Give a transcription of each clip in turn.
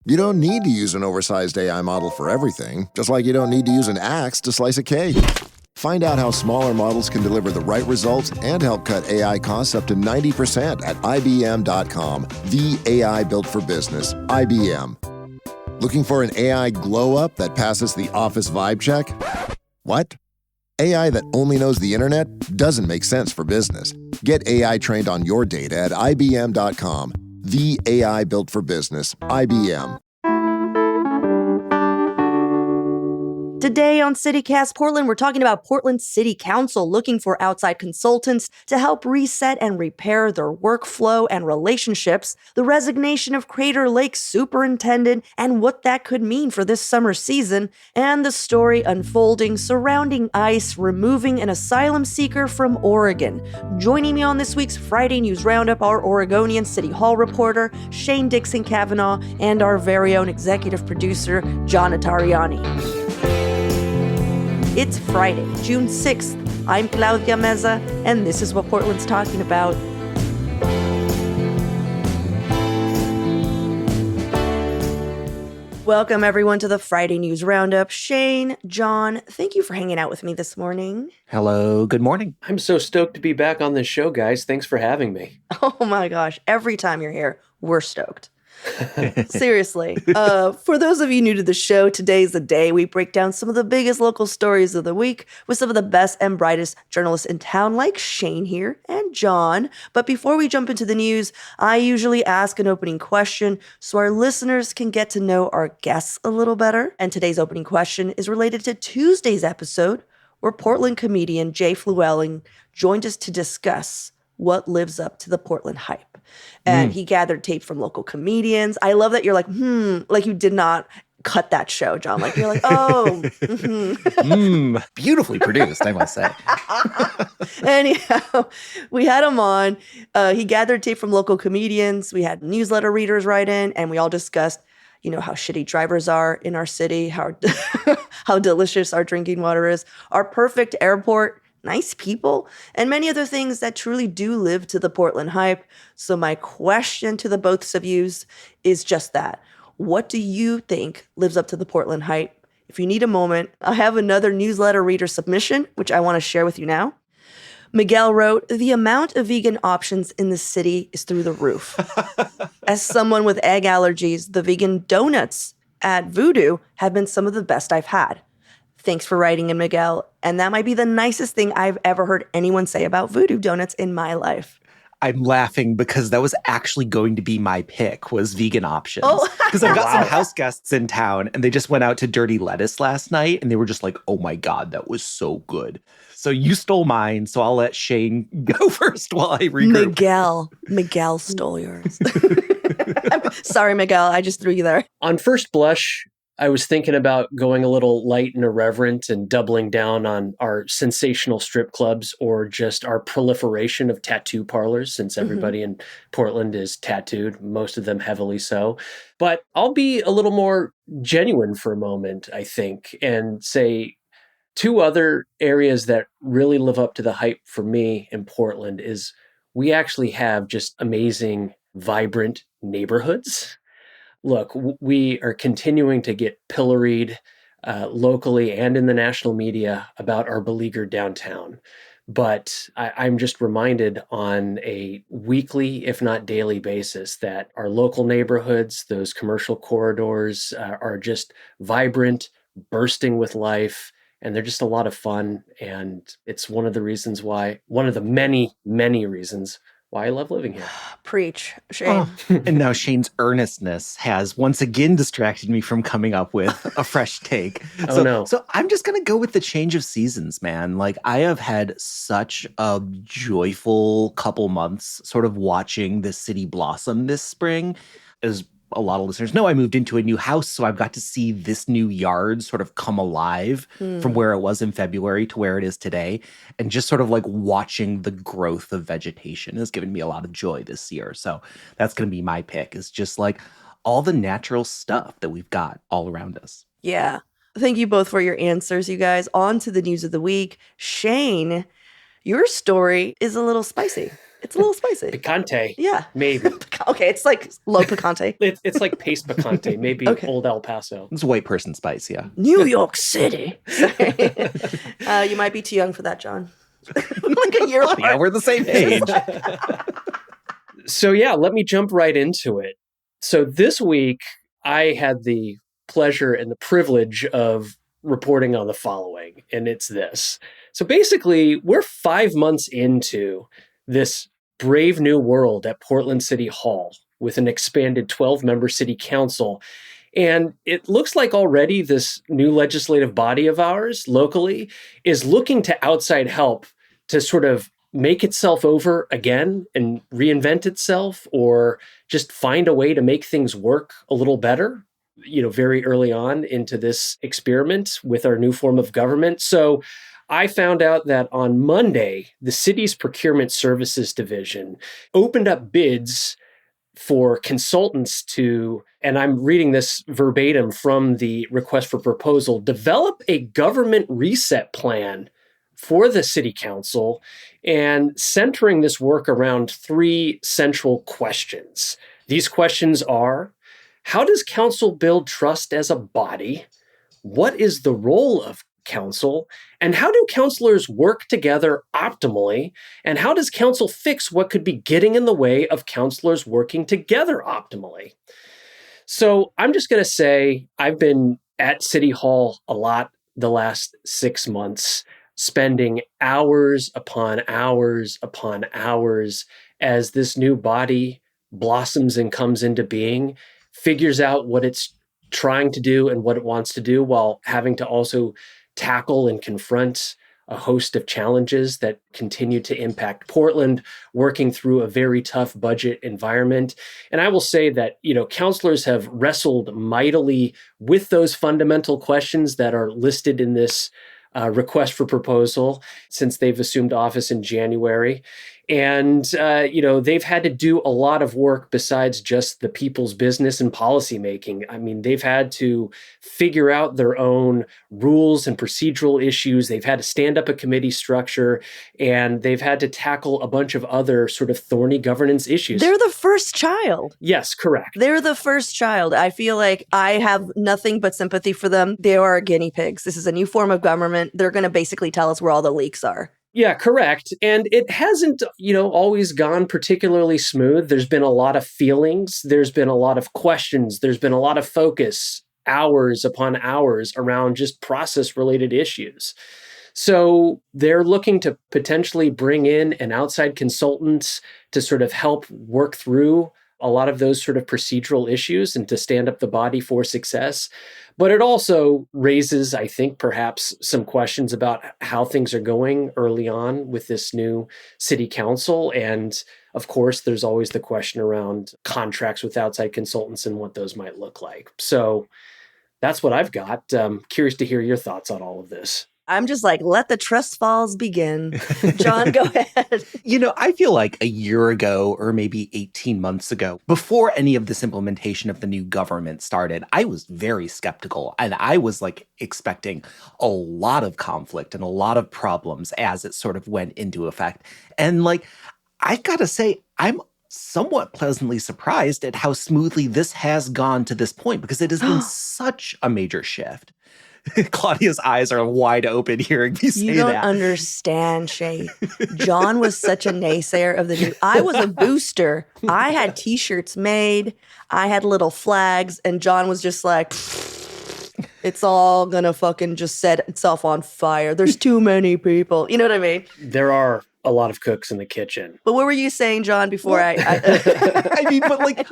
You don't need to use an oversized AI model for everything, just like you don't need to use an axe to slice a cake. Find out how smaller models can deliver the right results and help cut AI costs up to 90% at IBM.com. The AI built for business. IBM. Looking for an AI glow-up that passes the office vibe check? What? AI that only knows the internet doesn't make sense for business. Get AI trained on your data at IBM.com. The AI built for business. IBM. Today on CityCast Portland, we're talking about Portland City Council looking for outside consultants to help reset and repair their workflow and relationships, the resignation of Crater Lake superintendent and what that could mean for this summer season, and the story unfolding surrounding ICE removing an asylum seeker from Oregon. Joining me on this week's Friday News Roundup are Oregonian City Hall reporter Shane Dixon Kavanaugh and our very own executive producer, John Notarianni. It's Friday, June 6th. I'm Claudia Meza, and this is what Portland's talking about. Welcome, everyone, to the Friday News Roundup. Shane, John, thank you for hanging out with me this morning. Hello, good morning. I'm so stoked to be back on this show, guys. Thanks for having me. Oh my gosh, every time you're here, we're stoked. Seriously. For those of you new to the show, today's the day we break down some of the biggest local stories of the week with some of the best and brightest journalists in town, like Shane here and John. But before we jump into the news, I usually ask an opening question so our listeners can get to know our guests a little better. And today's opening question is related to Tuesday's episode, where Portland comedian Jay Fluellen joined us to discuss what lives up to the Portland hype. And he gathered tape from local comedians. I love that you're like, like you did not cut that show, John. Like you're like, oh. Beautifully produced, I must say. Anyhow, we had him on. He gathered tape from local comedians. We had newsletter readers write in, and we all discussed, how shitty drivers are in our city, how delicious our drinking water is, our perfect airport, nice people, and many other things that truly do live to the Portland hype. So my question to the both of you is just that. What do you think lives up to the Portland hype? If you need a moment, I have another newsletter reader submission, which I want to share with you now. Miguel wrote, "The amount of vegan options in the city is through the roof. As someone with egg allergies, the vegan donuts at Voodoo have been some of the best I've had." Thanks for writing in, Miguel. And that might be the nicest thing I've ever heard anyone say about Voodoo Donuts in my life. I'm laughing because that was actually going to be my pick, was vegan options. Oh. Because I've got some house guests in town, and they just went out to Dirty Lettuce last night, and they were just like, oh my God, that was so good. So you stole mine, so I'll let Shane go first while I regroup. Miguel stole yours. I'm sorry, Miguel, I just threw you there. On first blush, I was thinking about going a little light and irreverent and doubling down on our sensational strip clubs or just our proliferation of tattoo parlors, since everybody in Portland is tattooed, most of them heavily so. But I'll be a little more genuine for a moment, I think, and say two other areas that really live up to the hype for me in Portland is we actually have just amazing, vibrant neighborhoods. Look, we are continuing to get pilloried locally and in the national media about our beleaguered downtown. But I'm just reminded on a weekly, if not daily basis, that our local neighborhoods, those commercial corridors are just vibrant, bursting with life, and they're just a lot of fun. And it's one of the many, many reasons why I love living here. Preach, Shane. And now Shane's earnestness has once again distracted me from coming up with a fresh take. So I'm just going to go with the change of seasons, man. Like, I have had such a joyful couple months sort of watching the city blossom this spring. As a lot of listeners know, I moved into a new house, so I've got to see this new yard sort of come alive from where it was in February to where it is today. And just sort of like watching the growth of vegetation has given me a lot of joy this year. So that's going to be my pick, is just like all the natural stuff that we've got all around us. Yeah. Thank you both for your answers, you guys. On to the news of the week. Shane, your story is a little spicy. It's a little spicy. Picante. Yeah. Maybe. Okay, it's like low picante. It's like paste picante, maybe old El Paso. It's white person spice, yeah. New York City. Sorry. You might be too young for that, John. Like a year apart. Yeah, we're the same age. So yeah, let me jump right into it. So this week, I had the pleasure and the privilege of reporting on the following, and it's this. So basically, we're 5 months into this brave new world at Portland City Hall with an expanded 12-member city council. And it looks like already this new legislative body of ours locally is looking to outside help to sort of make itself over again and reinvent itself, or just find a way to make things work a little better, very early on into this experiment with our new form of government. So I found out that on Monday, the city's procurement services division opened up bids for consultants to, and I'm reading this verbatim from the request for proposal, develop a government reset plan for the city council, and centering this work around 3 central questions. These questions are: how does council build trust as a body? What is the role of council? And how do councilors work together optimally? And how does council fix what could be getting in the way of councilors working together optimally? So I'm just going to say I've been at City Hall a lot the last 6 months, spending hours upon hours upon hours as this new body blossoms and comes into being, figures out what it's trying to do and what it wants to do, while having to also tackle and confront a host of challenges that continue to impact Portland, working through a very tough budget environment. And I will say that, councilors have wrestled mightily with those fundamental questions that are listed in this request for proposal since they've assumed office in January. And, they've had to do a lot of work besides just the people's business and policymaking. I mean, they've had to figure out their own rules and procedural issues. They've had to stand up a committee structure, and they've had to tackle a bunch of other sort of thorny governance issues. They're the first child. Yes, correct. They're the first child. I feel like I have nothing but sympathy for them. They are guinea pigs. This is a new form of government. They're going to basically tell us where all the leaks are. Yeah, correct. And it hasn't, always gone particularly smooth. There's been a lot of feelings. There's been a lot of questions. There's been a lot of focus, hours upon hours, around just process-related issues. So they're looking to potentially bring in an outside consultant to sort of help work through a lot of those sort of procedural issues and to stand up the body for success. But it also raises, I think, perhaps some questions about how things are going early on with this new city council. And of course, there's always the question around contracts with outside consultants and what those might look like. So that's what I've got. Curious to hear your thoughts on all of this. I'm just like, let the trust falls begin. John, go ahead. I feel like a year ago, or maybe 18 months ago, before any of this implementation of the new government started, I was very skeptical, and I was expecting a lot of conflict and a lot of problems as it sort of went into effect. And I've got to say, I'm somewhat pleasantly surprised at how smoothly this has gone to this point, because it has been such a major shift. Claudia's eyes are wide open hearing me say that. You don't understand, Shay. John was such a naysayer of the new. I was a booster. I had T-shirts made. I had little flags. And John was just like, it's all gonna fucking just set itself on fire. There's too many people. You know what I mean? There are a lot of cooks in the kitchen. But what were you saying, John, before I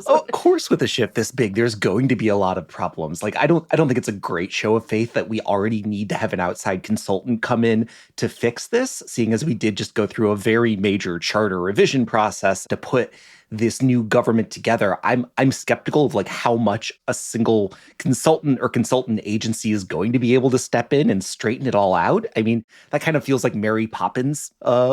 of course, with a shift this big, there's going to be a lot of problems. I don't think it's a great show of faith that we already need to have an outside consultant come in to fix this, seeing as we did just go through a very major charter revision process to put this new government together. I'm skeptical of how much a single consultant or consultant agency is going to be able to step in and straighten it all out. I mean, that kind of feels like Mary Poppins'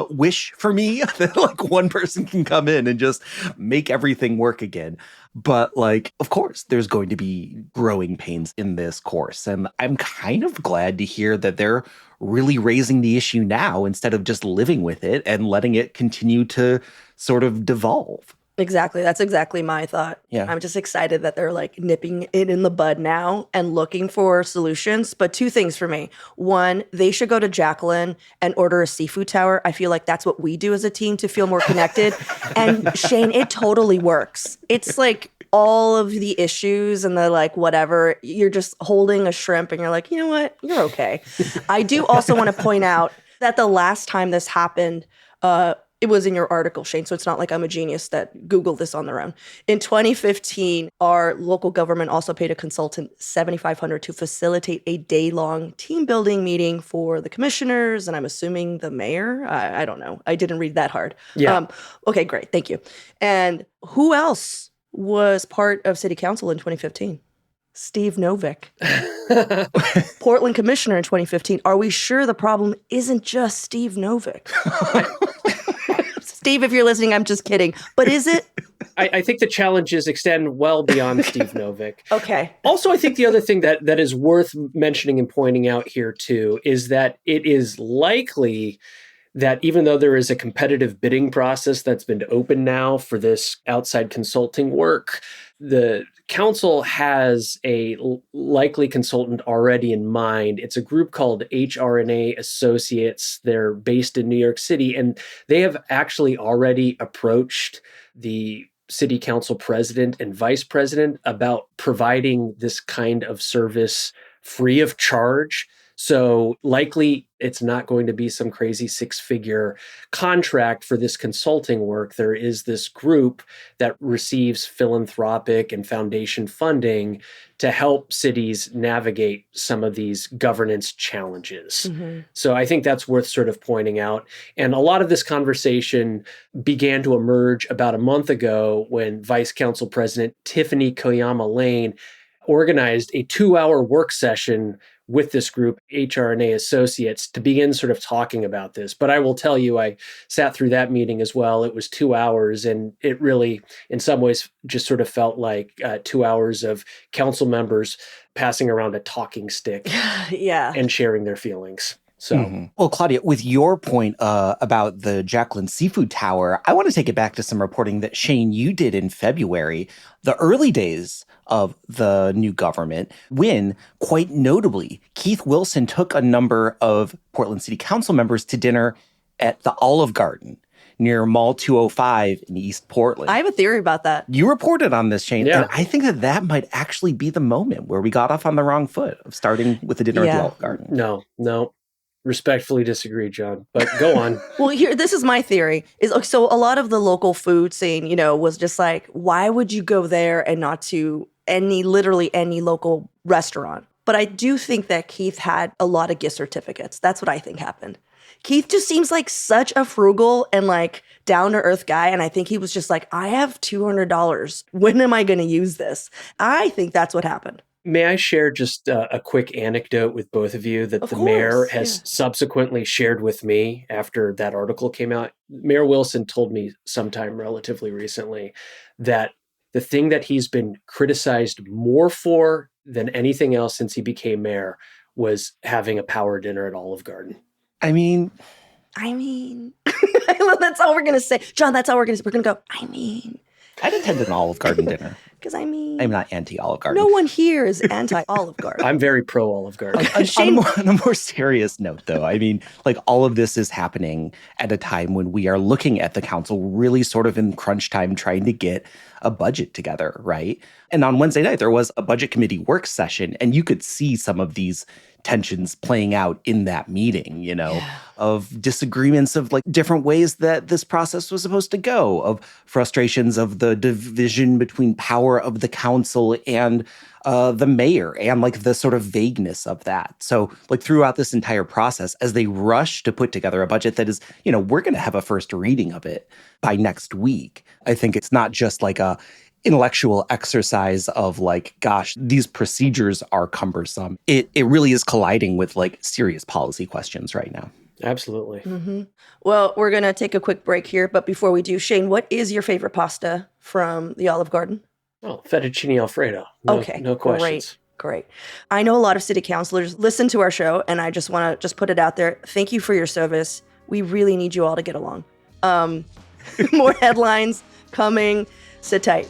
wish for me, that one person can come in and just make everything work again. But like, of course, there's going to be growing pains in this course. And I'm kind of glad to hear that they're really raising the issue now instead of just living with it and letting it continue to sort of devolve. Exactly. That's exactly my thought. Yeah. I'm just excited that they're like nipping it in the bud now and looking for solutions. But two things for me. One, they should go to Jacqueline and order a seafood tower. I feel like that's what we do as a team to feel more connected. And Shane, it totally works. It's like all of the issues and the like, whatever, you're just holding a shrimp and you're like, you know what? You're okay. I do also want to point out that the last time this happened, it was in your article, Shane, so it's not like I'm a genius that Googled this on their own. In 2015, our local government also paid a consultant $7,500 to facilitate a day-long team-building meeting for the commissioners, and I'm assuming the mayor? I don't know. I didn't read that hard. Yeah. Okay, great. Thank you. And who else was part of city council in 2015? Steve Novick, Portland commissioner in 2015. Are we sure the problem isn't just Steve Novick? Steve, if you're listening, I'm just kidding. But is it? I think the challenges extend well beyond Steve Novick. Okay. Also, I think the other thing that is worth mentioning and pointing out here, too, is that it is likely that even though there is a competitive bidding process that's been open now for this outside consulting work, the council has a likely consultant already in mind. It's a group called HRNA Associates. They're based in New York City, and they have actually already approached the city council president and vice president about providing this kind of service free of charge. So likely it's not going to be some crazy six-figure contract for this consulting work. There is this group that receives philanthropic and foundation funding to help cities navigate some of these governance challenges. Mm-hmm. So I think that's worth sort of pointing out. And a lot of this conversation began to emerge about a month ago when Vice Council President Tiffany Koyama Lane organized a 2-hour work session with this group, HRNA Associates, to begin sort of talking about this. But I will tell you, I sat through that meeting as well. It was 2 hours, and it really, in some ways, just sort of felt like 2 hours of council members passing around a talking stick and sharing their feelings. So, Well, Claudia, with your point about the Jacqueline Seafood Tower, I want to take it back to some reporting that, Shane, you did in February, the early days of the new government, when, quite notably, Keith Wilson took a number of Portland City Council members to dinner at the Olive Garden near Mall 205 in East Portland. I have a theory about that. You reported on this, Shane, yeah. And I think that might actually be the moment where we got off on the wrong foot of starting with a dinner at the Olive Garden. No. Respectfully disagree, John, but go on. Well, this is my theory. So a lot of the local food scene, was just like, why would you go there and not to literally any local restaurant? But I do think that Keith had a lot of gift certificates. That's what I think happened. Keith just seems like such a frugal and like down-to-earth guy. And I think he was just like, I have $200. When am I going to use this? I think that's what happened. May I share just a quick anecdote with both of you that the mayor has subsequently shared with me after that article came out? Mayor Wilson told me sometime relatively recently that the thing that he's been criticized more for than anything else since he became mayor was having a power dinner at Olive Garden. I mean, that's all we're going to say. John, that's all we're going to say. We're going to go, I'd attend an Olive Garden dinner. Because I'm not anti-Olive Garden. No one here is anti-Olive Garden. I'm very pro-Olive Garden. On a more serious note, though, all of this is happening at a time when we are looking at the council really sort of in crunch time trying to get a budget together, right? And on Wednesday night, there was a budget committee work session, and you could see some of these tensions playing out in that meeting, of disagreements of like different ways that this process was supposed to go, of frustrations of the division between power of the council and the mayor, and like the sort of vagueness of that. So like throughout this entire process, as they rush to put together a budget that is, we're going to have a first reading of it by next week. I think it's not just like a intellectual exercise of like, gosh, these procedures are cumbersome. It really is colliding with like serious policy questions right now. Absolutely. Mm-hmm. Well, we're going to take a quick break here. But before we do, Shane, what is your favorite pasta from the Olive Garden? Oh, fettuccine Alfredo. Okay, No questions. Great. I know a lot of city councilors listen to our show, and I just want to just put it out there. Thank you for your service. We really need you all to get along. More headlines coming. Sit tight.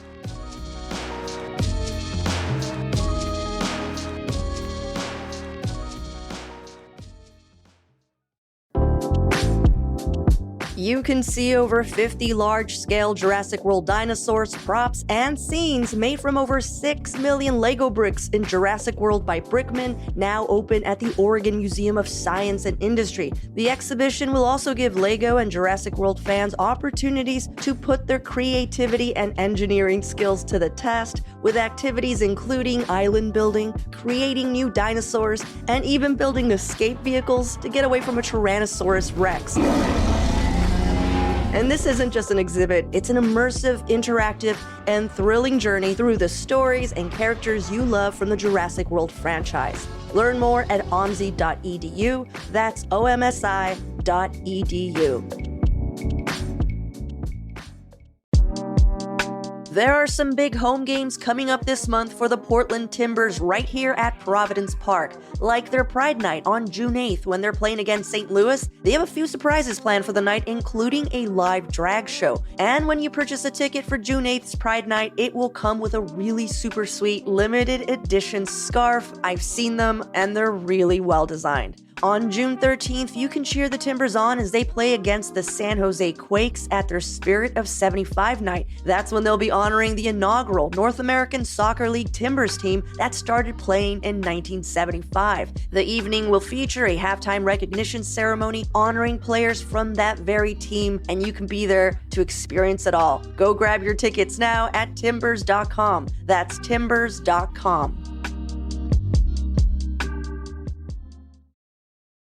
You can see over 50 large-scale Jurassic World dinosaurs, props, and scenes made from over 6 million Lego bricks in Jurassic World by Brickman, now open at the Oregon Museum of Science and Industry. The exhibition will also give Lego and Jurassic World fans opportunities to put their creativity and engineering skills to the test, with activities including island building, creating new dinosaurs, and even building escape vehicles to get away from a Tyrannosaurus Rex. And this isn't just an exhibit, it's an immersive, interactive, and thrilling journey through the stories and characters you love from the Jurassic World franchise. Learn more at omsi.edu. That's omsi.edu. There are some big home games coming up this month for the Portland Timbers right here at Providence Park, like their Pride Night on June 8th when they're playing against St. Louis. They have a few surprises planned for the night, including a live drag show. And when you purchase a ticket for June 8th's Pride Night, it will come with a really super sweet limited edition scarf. I've seen them, and they're really well designed. On June 13th, you can cheer the Timbers on as they play against the San Jose Quakes at their Spirit of 75 night. That's when they'll be honoring the inaugural North American Soccer League Timbers team that started playing in 1975. The evening will feature a halftime recognition ceremony honoring players from that very team, and you can be there to experience it all. Go grab your tickets now at timbers.com. That's timbers.com.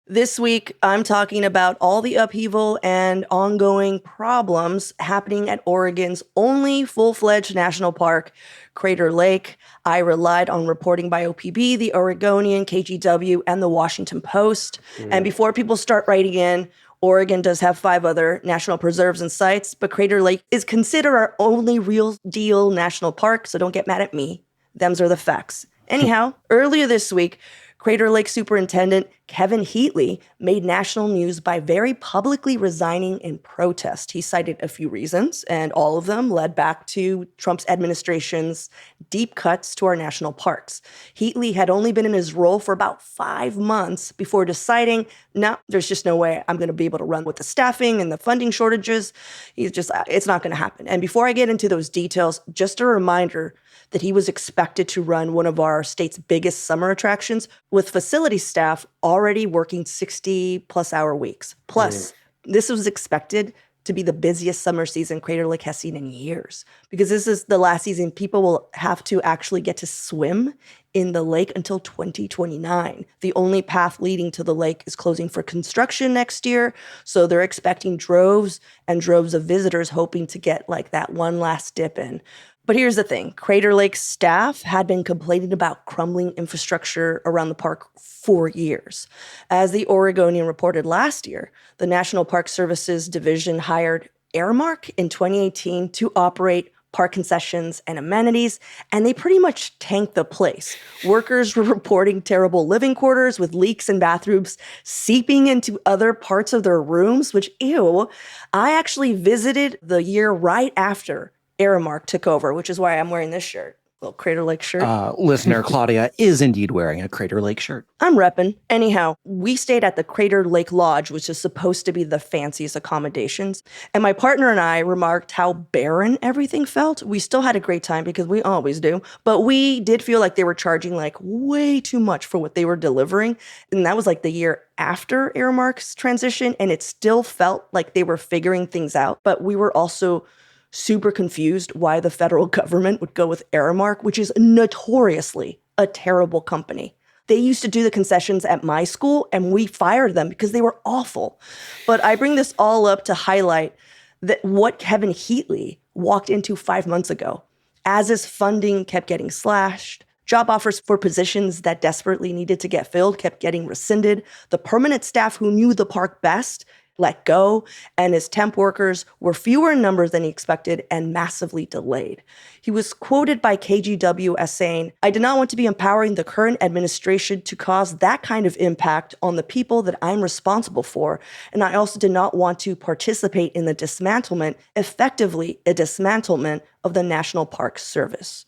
This week, I'm talking about all the upheaval and ongoing problems happening at Oregon's only full-fledged national park, Crater Lake. I relied on reporting by OPB, the Oregonian, KGW, and the Washington Post. And before people start writing in, Oregon does have 5 other national preserves and sites, but Crater Lake is considered our only real deal national park, so don't get mad at me. Them's are the facts. Anyhow, earlier this week, Crater Lake Superintendent Kevin Heatley made national news by very publicly resigning in protest. He cited a few reasons, and all of them led back to Trump's administration's deep cuts to our national parks. Heatley had only been in his role for about 5 months before deciding, no, there's just no way I'm going to be able to run with the staffing and the funding shortages. It's not going to happen. And before I get into those details, just a reminder that he was expected to run one of our state's biggest summer attractions with facility staff already working 60-plus hour weeks. Plus, this was expected to be the busiest summer season Crater Lake has seen in years, because this is the last season people will have to actually get to swim in the lake until 2029. The only path leading to the lake is closing for construction next year, so they're expecting droves and droves of visitors hoping to get like that one last dip in. But here's the thing. Crater Lake's staff had been complaining about crumbling infrastructure around the park for years. As the Oregonian reported last year, the National Park Services Division hired Aramark in 2018 to operate park concessions and amenities, and they pretty much tanked the place. Workers were reporting terrible living quarters with leaks in bathrooms seeping into other parts of their rooms, which, ew. I actually visited the year right after Aramark took over, which is why I'm wearing this shirt. Little Crater Lake shirt. Listener Claudia is indeed wearing a Crater Lake shirt. I'm repping. Anyhow, we stayed at the Crater Lake Lodge, which is supposed to be the fanciest accommodations. And my partner and I remarked how barren everything felt. We still had a great time because we always do. But we did feel like they were charging like way too much for what they were delivering. And that was like the year after Aramark's transition. And it still felt like they were figuring things out. But we were also super confused why the federal government would go with Aramark, which is notoriously a terrible company. They used to do the concessions at my school, and we fired them because they were awful. But I bring this all up to highlight that what Kevin Heatley walked into 5 months ago. As his funding kept getting slashed, job offers for positions that desperately needed to get filled kept getting rescinded. The permanent staff who knew the park best let go, and his temp workers were fewer in numbers than he expected and massively delayed. He was quoted by KGW as saying, "I did not want to be empowering the current administration to cause that kind of impact on the people that I'm responsible for, and I also did not want to participate in the dismantlement, effectively a dismantlement of the National Park Service."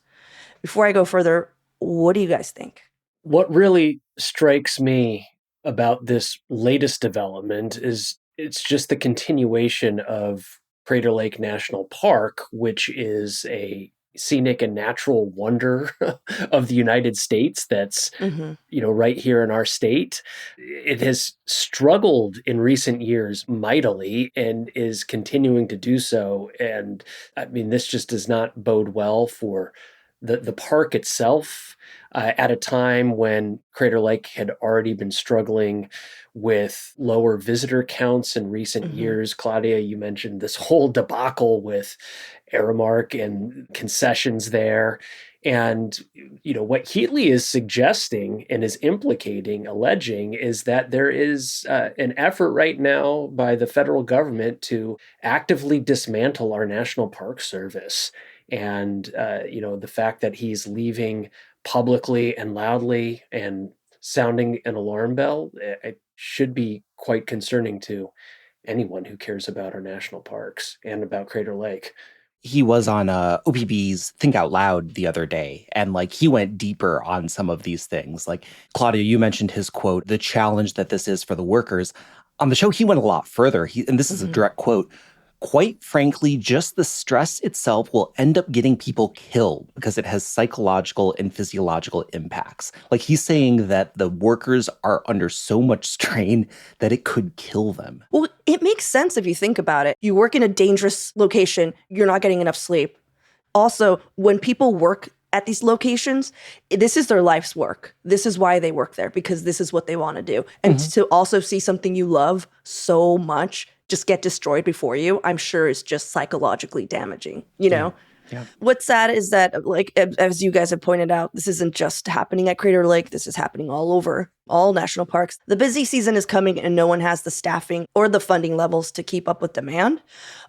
Before I go further, what do you guys think? What really strikes me about this latest development is it's just the continuation of Crater Lake National Park, which is a scenic and natural wonder of the United States that's, right here in our state. It has struggled in recent years mightily and is continuing to do so. And I mean, this just does not bode well for the park itself. At a time when Crater Lake had already been struggling with lower visitor counts in recent years. Claudia, you mentioned this whole debacle with Aramark and concessions there. And, what Heatley is suggesting and is alleging is that there is an effort right now by the federal government to actively dismantle our National Park Service. And, the fact that he's leaving publicly and loudly and sounding an alarm bell, it should be quite concerning to anyone who cares about our national parks and about Crater Lake. He was on OPB's Think Out Loud the other day, and he went deeper on some of these things. Claudia, you mentioned his quote, the challenge that this is for the workers. On the show, he went a lot further, and this is a direct quote. "Quite frankly, just the stress itself will end up getting people killed because it has psychological and physiological impacts." He's saying that the workers are under so much strain that it could kill them. Well, it makes sense if you think about it. You work in a dangerous location, you're not getting enough sleep. Also, when people work at these locations, this is their life's work. This is why they work there, because this is what they want to do. And to also see something you love so much just get destroyed before you, I'm sure is just psychologically damaging, know? Yeah. What's sad is that, as you guys have pointed out, this isn't just happening at Crater Lake. This is happening all over, all national parks. The busy season is coming and no one has the staffing or the funding levels to keep up with demand.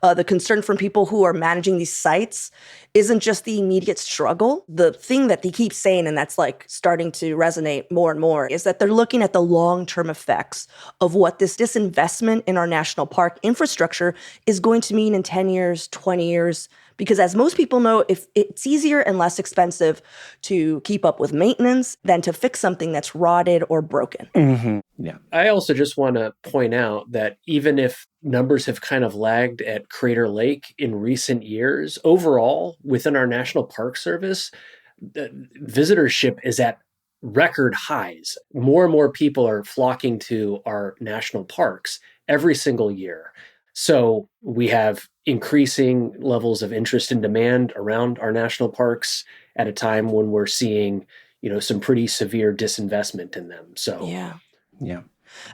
The concern from people who are managing these sites isn't just the immediate struggle. The thing that they keep saying, and that's starting to resonate more and more, is that they're looking at the long-term effects of what this disinvestment in our national park infrastructure is going to mean in 10 years, 20 years. Because as most people know, if it's easier and less expensive to keep up with maintenance than to fix something that's rotted or broken. Yeah. I also just want to point out that even if numbers have kind of lagged at Crater Lake in recent years, overall, within our National Park Service, the visitorship is at record highs. More and more people are flocking to our national parks every single year. So we have increasing levels of interest and demand around our national parks at a time when we're seeing, some pretty severe disinvestment in them. So, yeah.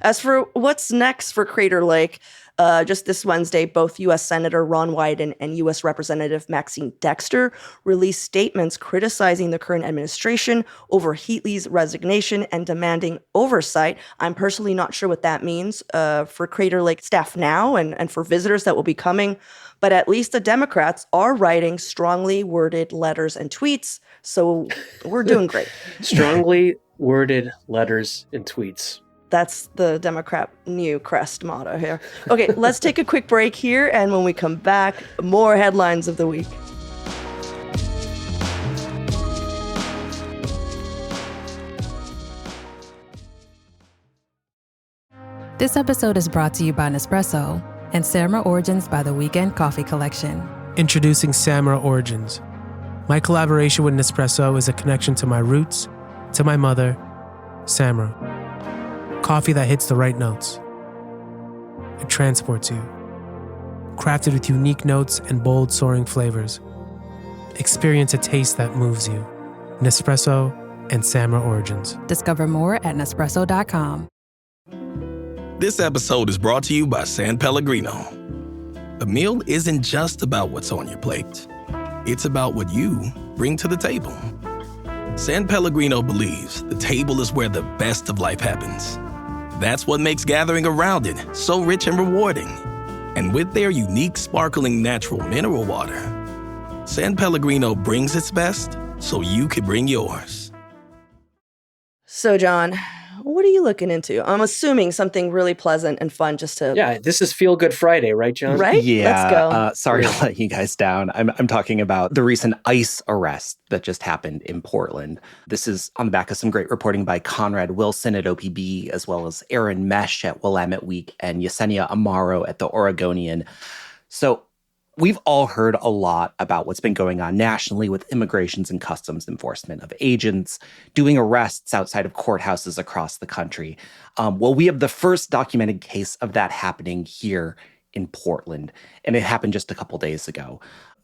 As for what's next for Crater Lake, just this Wednesday, both U.S. Senator Ron Wyden and U.S. Representative Maxine Dexter released statements criticizing the current administration over Heatley's resignation and demanding oversight. I'm personally not sure what that means for Crater Lake staff now and for visitors that will be coming, but at least the Democrats are writing strongly worded letters and tweets, so we're doing great. Strongly worded letters and tweets. That's the Democrat new crest motto here. Okay, let's take a quick break here, and when we come back, more headlines of the week. This episode is brought to you by Nespresso and Samra Origins by the Weekend Coffee Collection. Introducing Samra Origins. My collaboration with Nespresso is a connection to my roots, to my mother, Samra. Coffee that hits the right notes. It transports you. Crafted with unique notes and bold soaring flavors. Experience a taste that moves you. Nespresso and Samra Origins. Discover more at Nespresso.com. This episode is brought to you by San Pellegrino. A meal isn't just about what's on your plate. It's about what you bring to the table. San Pellegrino believes the table is where the best of life happens. That's what makes gathering around it so rich and rewarding. And with their unique, sparkling natural mineral water, San Pellegrino brings its best so you can bring yours. So, John, what are you looking into? I'm assuming something really pleasant and fun just to... Yeah, this is Feel Good Friday, right, John? Right? Yeah. Let's go. Sorry to let you guys down. I'm talking about the recent ICE arrest that just happened in Portland. This is on the back of some great reporting by Conrad Wilson at OPB, as well as Aaron Mesh at Willamette Week and Yesenia Amaro at the Oregonian. So we've all heard a lot about what's been going on nationally with immigrations and customs enforcement of agents doing arrests outside of courthouses across the country. Well, we have the first documented case of that happening here in Portland, and it happened just a couple days ago.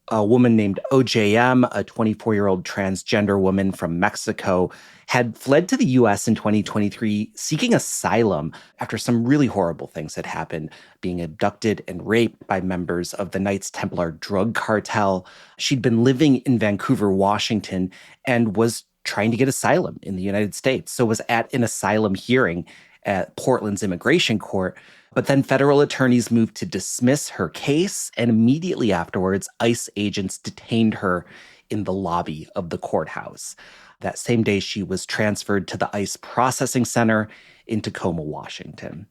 A woman named OJM, a 24-year-old transgender woman from Mexico, had fled to the U.S. in 2023 seeking asylum after some really horrible things had happened, being abducted and raped by members of the Knights Templar drug cartel. She'd been living in Vancouver, Washington, and was trying to get asylum in the United States, so was at an asylum hearing at Portland's immigration court. But then federal attorneys moved to dismiss her case, and immediately afterwards, ICE agents detained her in the lobby of the courthouse. That same day, she was transferred to the ICE processing center in Tacoma, Washington.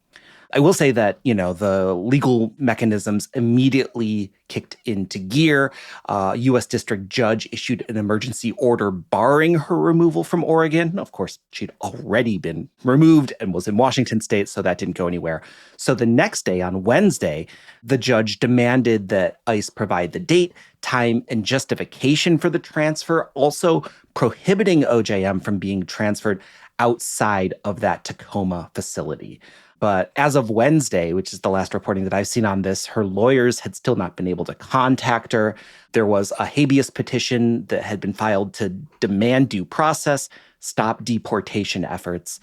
I will say that, the legal mechanisms immediately kicked into gear. U.S. District Judge issued an emergency order barring her removal from Oregon. Of course, she'd already been removed and was in Washington state, so that didn't go anywhere. So the next day, on Wednesday, the judge demanded that ICE provide the date, time, and justification for the transfer, also prohibiting OJM from being transferred outside of that Tacoma facility. But as of Wednesday, which is the last reporting that I've seen on this, her lawyers had still not been able to contact her. There was a habeas petition that had been filed to demand due process, stop deportation efforts.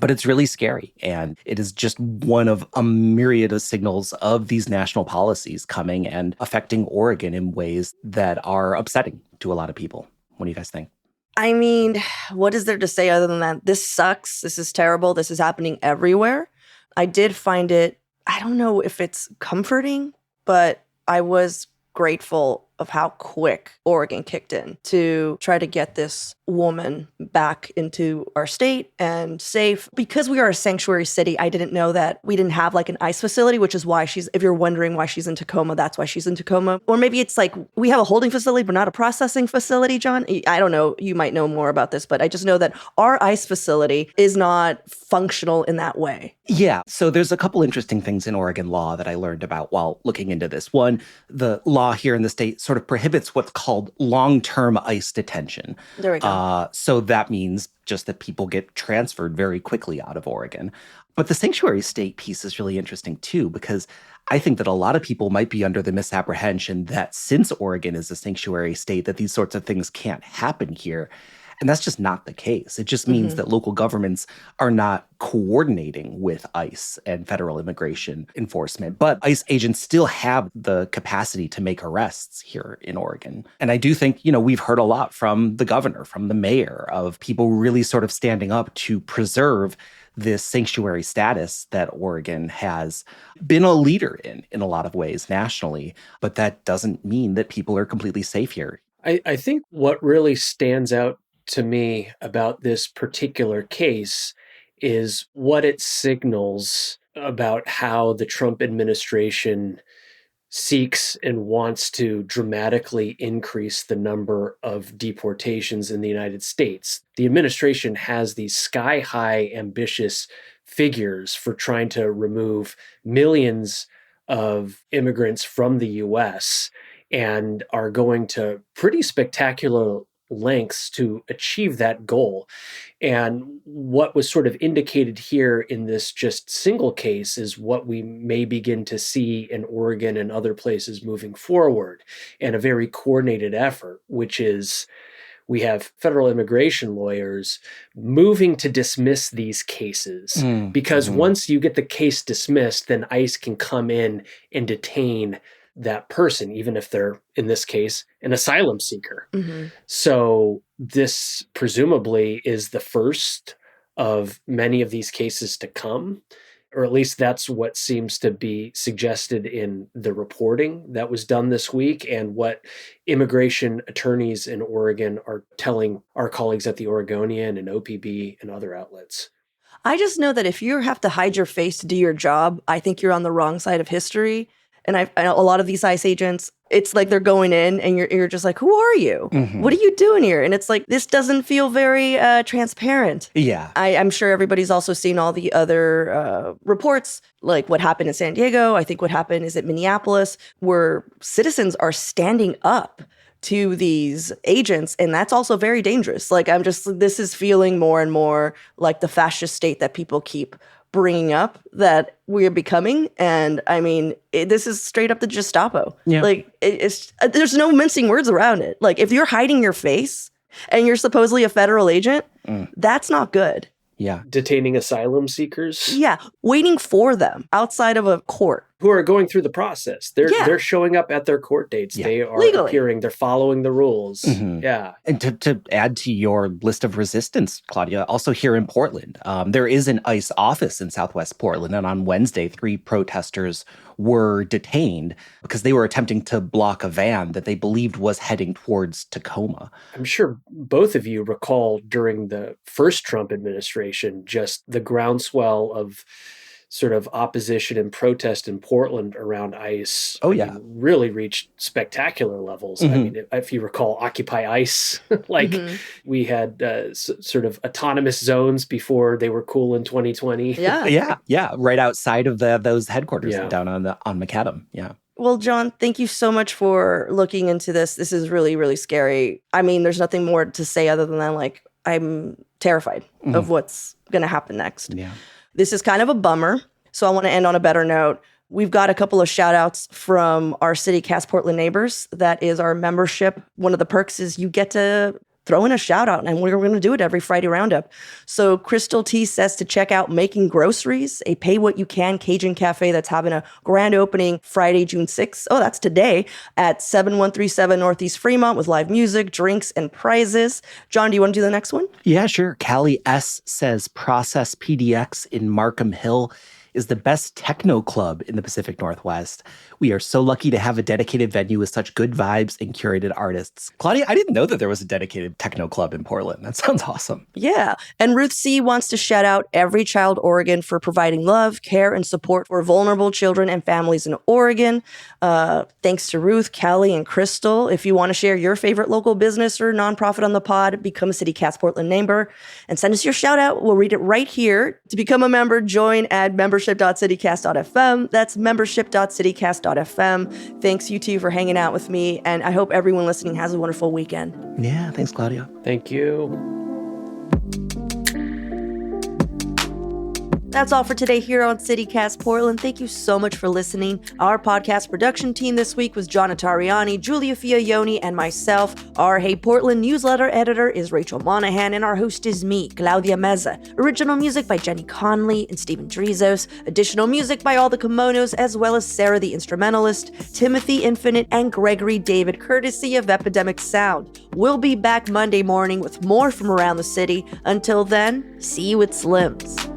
But it's really scary. And it is just one of a myriad of signals of these national policies coming and affecting Oregon in ways that are upsetting to a lot of people. What do you guys think? I mean, what is there to say other than that? This sucks. This is terrible. This is happening everywhere. I did find it, I don't know if it's comforting, but I was grateful of how quick Oregon kicked in to try to get this woman back into our state and safe. Because we are a sanctuary city, I didn't know that we didn't have like an ICE facility, which is why if you're wondering why she's in Tacoma, that's why she's in Tacoma. Or maybe it's like we have a holding facility, but not a processing facility, John. I don't know. You might know more about this, but I just know that our ICE facility is not functional in that way. Yeah. So there's a couple interesting things in Oregon law that I learned about while looking into this. One, the law here in the state sort of prohibits what's called long-term ICE detention. There we go. So that means just that people get transferred very quickly out of Oregon. But the sanctuary state piece is really interesting too, because I think that a lot of people might be under the misapprehension that since Oregon is a sanctuary state, that these sorts of things can't happen here. And that's just not the case. It just means that local governments are not coordinating with ICE and federal immigration enforcement. But ICE agents still have the capacity to make arrests here in Oregon. And I do think, we've heard a lot from the governor, from the mayor, of people really sort of standing up to preserve this sanctuary status that Oregon has been a leader in a lot of ways nationally. But that doesn't mean that people are completely safe here. I think what really stands out to me about this particular case is what it signals about how the Trump administration seeks and wants to dramatically increase the number of deportations in the United States. The administration has these sky-high ambitious figures for trying to remove millions of immigrants from the U.S. and are going to pretty spectacular lengths to achieve that goal. And what was sort of indicated here in this just single case is what we may begin to see in Oregon and other places moving forward, and a very coordinated effort, which is we have federal immigration lawyers moving to dismiss these cases because once you get the case dismissed, then ICE can come in and detain that person, even if they're, in this case, an asylum seeker. So this presumably is the first of many of these cases to come, or at least that's what seems to be suggested in the reporting that was done this week and what immigration attorneys in Oregon are telling our colleagues at the Oregonian and OPB and other outlets. I just know that if you have to hide your face to do your job, I think you're on the wrong side of history. And a lot of these ICE agents, it's like they're going in and you're just like, who are you? Mm-hmm. What are you doing here? And it's like, this doesn't feel very transparent. Yeah. I'm sure everybody's also seen all the other reports, like what happened in San Diego. I think what happened is at Minneapolis, where citizens are standing up to these agents. And that's also very dangerous. Like, this is feeling more and more like the fascist state that people keep bringing up that we're becoming. And I mean, this is straight up the Gestapo. Yeah. Like, there's no mincing words around it. Like, if you're hiding your face and you're supposedly a federal agent, that's not good. Yeah. Detaining asylum seekers. Yeah. Waiting for them outside of a court. Who are going through the process. They're showing up at their court dates. Yeah. They are legally appearing. They're following the rules. Mm-hmm. Yeah. And to add to your list of resistance, Claudia, also here in Portland, there is an ICE office in Southwest Portland. And on Wednesday, 3 protesters were detained because they were attempting to block a van that they believed was heading towards Tacoma. I'm sure both of you recall during the first Trump administration, just the groundswell of sort of opposition and protest in Portland around ICE. Really reached spectacular levels. Mm-hmm. I mean, if you recall Occupy ICE, we had sort of autonomous zones before they were cool in 2020. Yeah. Right outside of those headquarters down on Macadam. Yeah. Well, John, thank you so much for looking into this. This is really, really scary. I mean, there's nothing more to say other than that, like, I'm terrified of what's going to happen next. Yeah. This is kind of a bummer, so I want to end on a better note. We've got a couple of shout outs from our CityCast Portland neighbors. That is our membership. One of the perks is you get to throw in a shout out, and we're going to do it every Friday roundup. So Crystal T says to check out Making Groceries, a pay what you can Cajun cafe that's having a grand opening Friday, June 6th. Oh, that's today at 7137 Northeast Fremont with live music, drinks, and prizes. John, do you want to do the next one? Yeah, sure. Callie S says Process PDX in Markham Hill is the best techno club in the Pacific Northwest. We are so lucky to have a dedicated venue with such good vibes and curated artists. Claudia, I didn't know that there was a dedicated techno club in Portland. That sounds awesome. Yeah. And Ruth C. wants to shout out Every Child Oregon for providing love, care, and support for vulnerable children and families in Oregon. Thanks to Ruth, Callie, and Crystal. If you want to share your favorite local business or nonprofit on the pod, become a CityCast Portland member and send us your shout out. We'll read it right here. To become a member, join at membership.citycast.fm. That's membership.citycast.fm. Thanks, you two, for hanging out with me. And I hope everyone listening has a wonderful weekend. Yeah, thanks, Claudia. Thank you. That's all for today here on CityCast Portland. Thank you so much for listening. Our podcast production team this week was John Notarianni, Julia Fiaioni, and myself. Our Hey Portland newsletter editor is Rachel Monahan, and our host is me, Claudia Meza. Original music by Jenny Conley and Stephen Drizos. Additional music by All the Kimonos, as well as Sarah the Instrumentalist, Timothy Infinite, and Gregory David, courtesy of Epidemic Sound. We'll be back Monday morning with more from around the city. Until then, see you at Slim's.